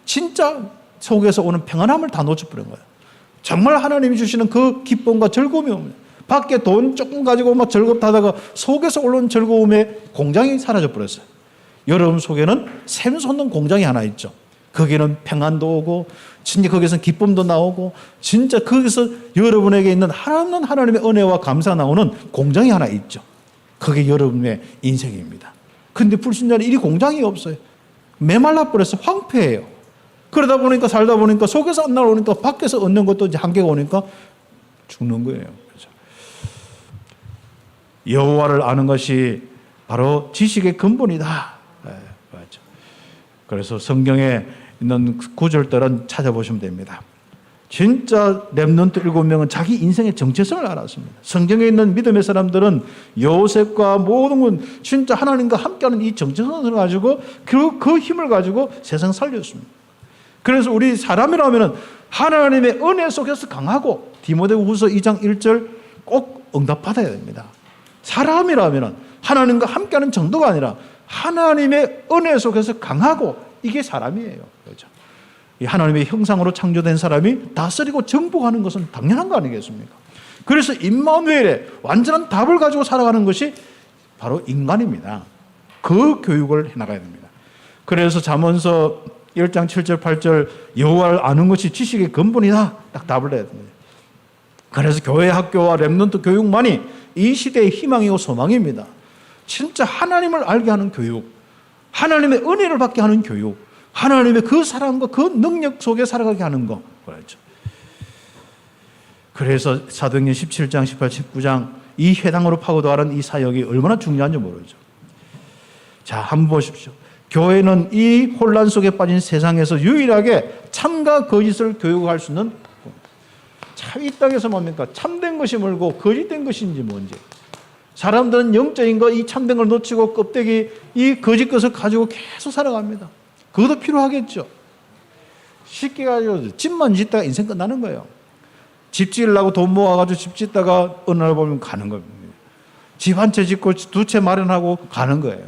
진짜 속에서 오는 평안함을 다 놓쳐버린 거예요. 정말 하나님이 주시는 그 기쁨과 즐거움이 옵니다. 밖에 돈 조금 가지고 막 즐겁다다가 속에서 올라온 즐거움의 공장이 사라져 버렸어요. 여러분 속에는 샘솟는 공장이 하나 있죠. 거기는 평안도 오고 진짜 거기서 기쁨도 나오고 진짜 거기서 여러분에게 있는 하나님 하나님의 은혜와 감사 나오는 공장이 하나 있죠. 그게 여러분의 인생입니다. 근데 불신자는 이 공장이 없어요. 메말라 버려서 황폐해요. 그러다 보니까 살다 보니까 속에서 안 나오니까 밖에서 얻는 것도 이제 한계가 오니까 죽는 거예요. 그렇죠? 여호와를 아는 것이 바로 지식의 근본이다. 네, 맞죠. 그래서 성경에 있는 구절들은 찾아보시면 됩니다. 진짜 렘넌트 7명은 자기 인생의 정체성을 알았습니다. 성경에 있는 믿음의 사람들은 요셉과 모든 건 진짜 하나님과 함께하는 이 정체성을 가지고 그 힘을 가지고 세상 살렸습니다. 그래서 우리 사람이라면 하나님의 은혜 속에서 강하고 디모데후서 2장 1절 꼭 응답받아야 됩니다. 사람이라면 하나님과 함께하는 정도가 아니라 하나님의 은혜 속에서 강하고 이게 사람이에요. 그렇죠? 이 하나님의 형상으로 창조된 사람이 다스리고 정복하는 것은 당연한 거 아니겠습니까? 그래서 임마누엘의 완전한 답을 가지고 살아가는 것이 바로 인간입니다. 그 교육을 해나가야 됩니다. 그래서 잠언서 1장 7절 8절 여호와를 아는 것이 지식의 근본이다. 딱 답을 내야 됩니다. 그래서 교회 학교와 렘넌트 교육만이 이 시대의 희망이고 소망입니다. 진짜 하나님을 알게 하는 교육, 하나님의 은혜를 받게 하는 교육, 하나님의 그 사랑과 그 능력 속에 살아가게 하는 거. 그렇죠. 그래서 사도행전 17장, 18, 19장 이 회당으로 파고들어가는 이 사역이 얼마나 중요한지 모르죠. 자, 한번 보십시오. 교회는 이 혼란 속에 빠진 세상에서 유일하게 참과 거짓을 교육할 수 있는, 참 이 땅에서 뭡니까? 참된 것이 뭘고 거짓된 것인지 뭔지. 사람들은 영적인 거, 이 참된 걸 놓치고 껍데기, 이 거짓 것을 가지고 계속 살아갑니다. 그것도 필요하겠죠. 쉽게 가지고 집만 짓다가 인생 끝나는 거예요. 집 지으려고 돈 모아가지고 집 짓다가 어느 날 보면 가는 겁니다. 집 한 채 짓고 두 채 마련하고 가는 거예요.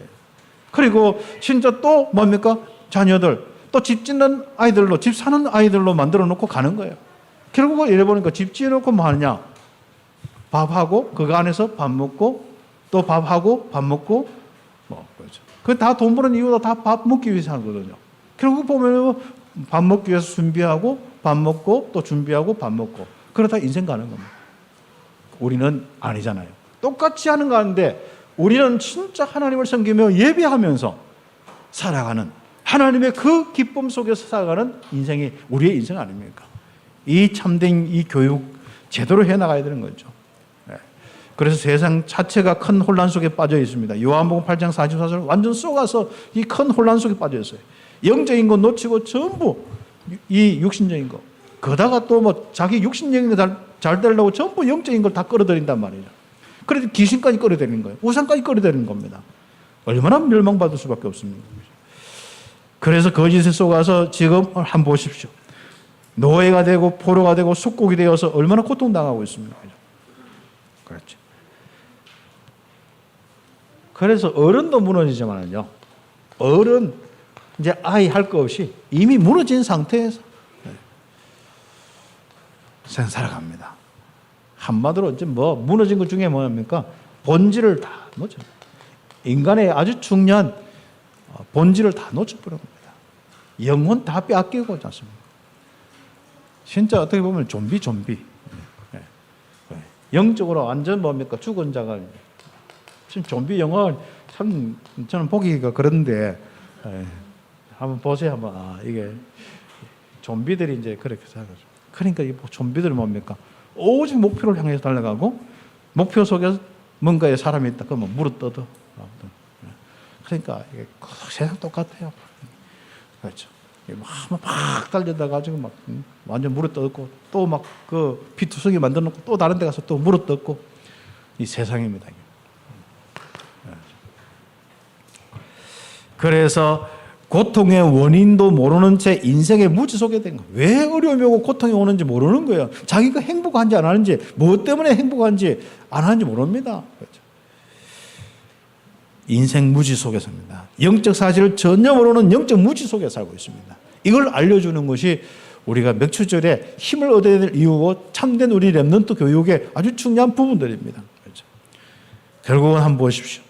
그리고 진짜 또 뭡니까? 자녀들, 또 집 짓는 아이들로, 집 사는 아이들로 만들어 놓고 가는 거예요. 결국은 이래 보니까 집 지어놓고 뭐 하느냐? 밥하고, 그 안에서 밥 먹고, 또 밥하고, 밥 먹고, 뭐, 그렇죠. 그 다 돈 버는 이유가 다 밥 먹기 위해서 하거든요. 결국 보면 밥 먹기 위해서 준비하고, 밥 먹고, 또 준비하고, 밥 먹고. 그러다 인생 가는 겁니다. 우리는 아니잖아요. 똑같이 하는 거 아닌데, 우리는 진짜 하나님을 섬기며 예배하면서 살아가는, 하나님의 그 기쁨 속에서 살아가는 인생이 우리의 인생 아닙니까? 이 참된 이 교육 제대로 해나가야 되는 거죠. 그래서 세상 자체가 큰 혼란 속에 빠져 있습니다. 요한복음 8장 44절 완전 쏘가서 이 큰 혼란 속에 빠져 있어요. 영적인 거 놓치고 전부 이 육신적인 거. 그러다가 또 뭐 자기 육신적인 거 잘 되려고 전부 영적인 걸 다 끌어들인단 말이죠. 그래도 귀신까지 끌어들이는 거예요. 우상까지 끌어들이는 겁니다. 얼마나 멸망받을 수밖에 없습니다. 그래서 거짓에 속아서 지금 한번 보십시오. 노예가 되고 포로가 되고 숙국이 되어서 얼마나 고통당하고 있습니다. 그렇죠. 그래서 어른도 무너지지만요. 어른 이제 아이 할 거 없이 이미 무너진 상태에서 살아갑니다. 한마디로 이제 뭐 무너진 것 중에 뭐입니까? 본질을 다 놓쳐. 인간의 아주 중요한 본질을 다 놓쳐버린 겁니다. 영혼 다 빼앗기고 있지 않습니까? 진짜 어떻게 보면 좀비. 영적으로 완전 뭡니까? 죽은 자가. 지금 좀비 영화 참 저는 보기가 그런데 한번 보세요. 한번 이게 좀비들이 이제 그렇게 살아가죠. 그러니까 이 좀비들은 뭡니까? 오직 목표를 향해서 달려가고 목표 속에 뭔가에 사람이 있다. 그러면 물어뜯어. 그러니까 이게 세상 똑같아요. 그렇죠. 막 달려다 가지고 막 완전 물어뜯고 또 막 그 피투성이 만들어 놓고 또 다른 데 가서 또 물어뜯고 이 세상입니다. 그래서 고통의 원인도 모르는 채 인생의 무지 속에 된 거예요. 왜 어려움이 오고 고통이 오는지 모르는 거예요. 자기가 행복한지 안 하는지, 무엇 때문에 행복한지 안 하는지 모릅니다. 그렇죠. 인생 무지 속에서입니다. 영적 사실을 전혀 모르는 영적 무지 속에 살고 있습니다. 이걸 알려주는 것이 우리가 맥추절에 힘을 얻어야 될 이유고 참된 우리 렘넌트 교육의 아주 중요한 부분들입니다. 그렇죠. 결국은 한번 보십시오.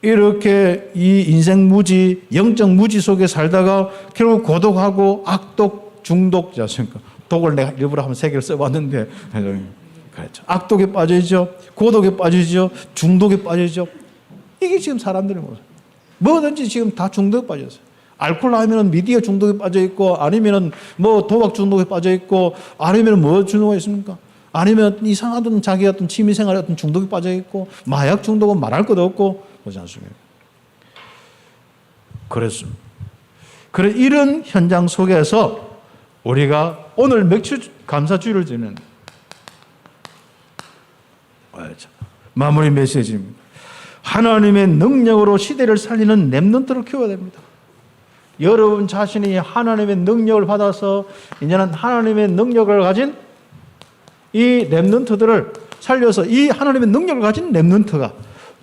이렇게 이 인생 무지, 영적 무지 속에 살다가 결국 고독하고 악독, 중독, 자신과 독을 내가 일부러 한번 3개를 써봤는데, 그렇죠. 악독에 빠져있죠. 고독에 빠져있죠. 중독에 빠져있죠. 이게 지금 사람들의 모습. 뭐든지 지금 다 중독에 빠졌어요. 알코올 하면은 미디어 중독에 빠져있고, 아니면은 뭐 도박 중독에 빠져있고, 아니면은 뭐 중독에 있습니까? 아니면 이상하던 자기 어떤 취미생활에 어떤 중독에 빠져있고, 마약 중독은 말할 것도 없고, 그렇지 않습니까? 그렇습니다. 그래, 이런 현장 속에서 우리가 오늘 맥주 감사주의를 지는 마무리 메시지입니다. 하나님의 능력으로 시대를 살리는 렘넌트를 키워야 됩니다. 여러분 자신이 하나님의 능력을 받아서 이제는 하나님의 능력을 가진 이 렘넌트들을 살려서 이 하나님의 능력을 가진 렘넌트가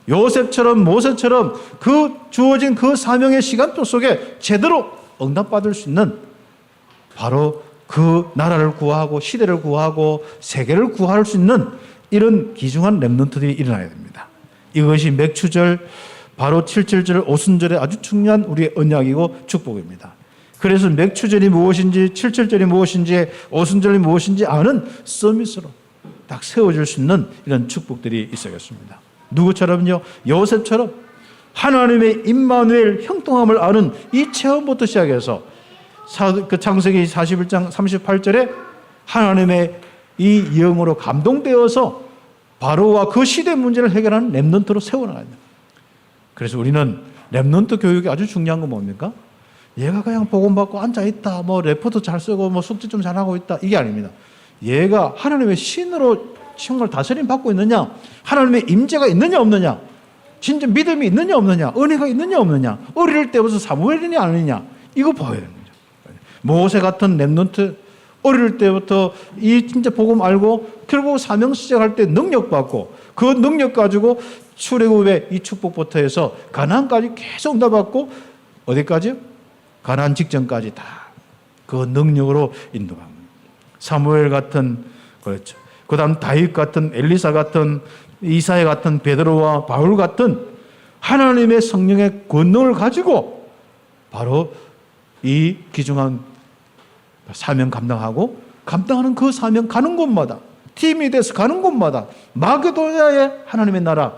요셉처럼 모세처럼 그 주어진 그 사명의 시간표 속에 제대로 응답받을 수 있는 바로 그 나라를 구하고 시대를 구하고 세계를 구할 수 있는 이런 귀중한 렘넌트들이 일어나야 됩니다. 이것이 맥추절, 바로 7.7절 오순절의 아주 중요한 우리의 언약이고 축복입니다. 그래서 맥추절이 무엇인지 7.7절이 무엇인지 오순절이 무엇인지 아는 서밋으로 딱 세워줄 수 있는 이런 축복들이 있어야겠습니다. 누구처럼요? 요셉처럼 하나님의 임마누엘 형통함을 아는 이 체험부터 시작해서 그 창세기 41장 38절에 하나님의 이 영으로 감동되어서 바로와 그 시대 문제를 해결하는 렘넌트로 세워나가야 됩니다. 그래서 우리는 렘넌트 교육이 아주 중요한 건 뭡니까? 얘가 그냥 복음받고 앉아있다, 뭐 레포트 잘 쓰고 뭐 숙제 좀 잘하고 있다, 이게 아닙니다. 얘가 하나님의 신으로 정말 다스림 받고 있느냐, 하나님의 임재가 있느냐 없느냐, 진짜 믿음이 있느냐 없느냐, 은혜가 있느냐 없느냐, 어릴 때부터 사무엘이냐 아니냐, 이거 봐야 됩니다. 모세 같은 렘넌트, 어릴 때부터 이 진짜 복음 알고 결국 사명 시작할 때 능력 받고 그 능력 가지고 출애굽의 이 축복부터 해서 가나안까지 계속 응답받고 어디까지요? 가나안 직전까지 다 그 능력으로 인도합니다. 사무엘 같은, 그렇죠. 그 다음 다윗 같은, 엘리사 같은, 이사야 같은, 베드로와 바울 같은 하나님의 성령의 권능을 가지고 바로 이 귀중한 사명 감당하는 그 사명 가는 곳마다, 팀이 돼서 가는 곳마다 마게도냐의 하나님의 나라,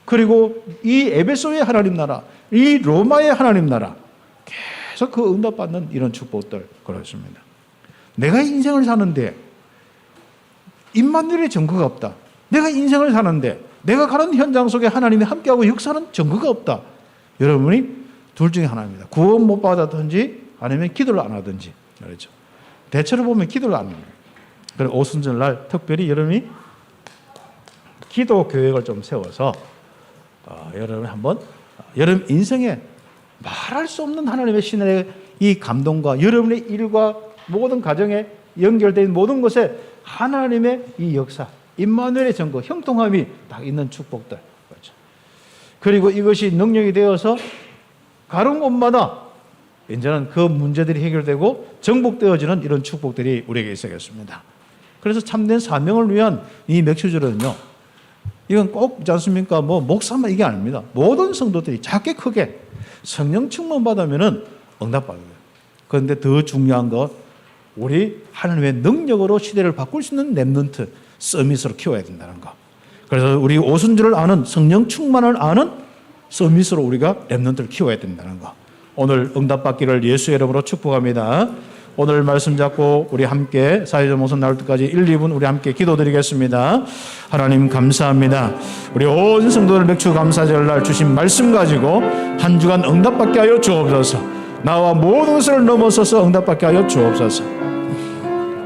그리고 이 에베소의 하나님 나라, 이 로마의 하나님 나라, 계속 그 응답받는 이런 축복들, 그렇습니다. 내가 인생을 사는데 임마누엘의 증거가 없다. 내가 인생을 사는데 내가 가는 현장 속에 하나님이 함께하고 역사하는 증거가 없다. 여러분이 둘 중에 하나입니다. 구원 못 받았든지 아니면 기도를 안 하든지. 그렇죠. 대체로 보면 기도를 안 합니다. 그래서 오순절날 특별히 여러분이 기도 계획을 좀 세워서 여러분 한번 여러분 인생에 말할 수 없는 하나님의 신의 이 감동과 여러분의 일과 모든 가정에 연결된 모든 것에 하나님의 이 역사, 임마누엘의 증거, 형통함이 딱 있는 축복들. 그렇죠. 그리고 이것이 능력이 되어서 가는 곳마다 이제는 그 문제들이 해결되고 정복되어지는 이런 축복들이 우리에게 있어야겠습니다. 그래서 참된 사명을 위한 이 맥추절은요, 이건 꼭 있지 않습니까? 뭐 목사만 이게 아닙니다. 모든 성도들이 작게 크게 성령 충만 받으면은 응답받아요. 그런데 더 중요한 거, 우리 하나님의 능력으로 시대를 바꿀 수 있는 렘넌트, 서밋으로 키워야 된다는 거. 그래서 우리 오순절을 아는, 성령 충만을 아는 서밋으로 우리가 렘넌트를 키워야 된다는 거. 오늘 응답받기를 예수의 이름으로 축복합니다. 오늘 말씀 잡고 우리 함께 사회적 모습 나올 때까지 1, 2분 우리 함께 기도드리겠습니다. 하나님 감사합니다. 우리 온 성도들 맥주 감사절날 주신 말씀 가지고 한 주간 응답받게 하여 주옵소서. 나와 모든 것을 넘어서서 응답받게 하여 주옵소서.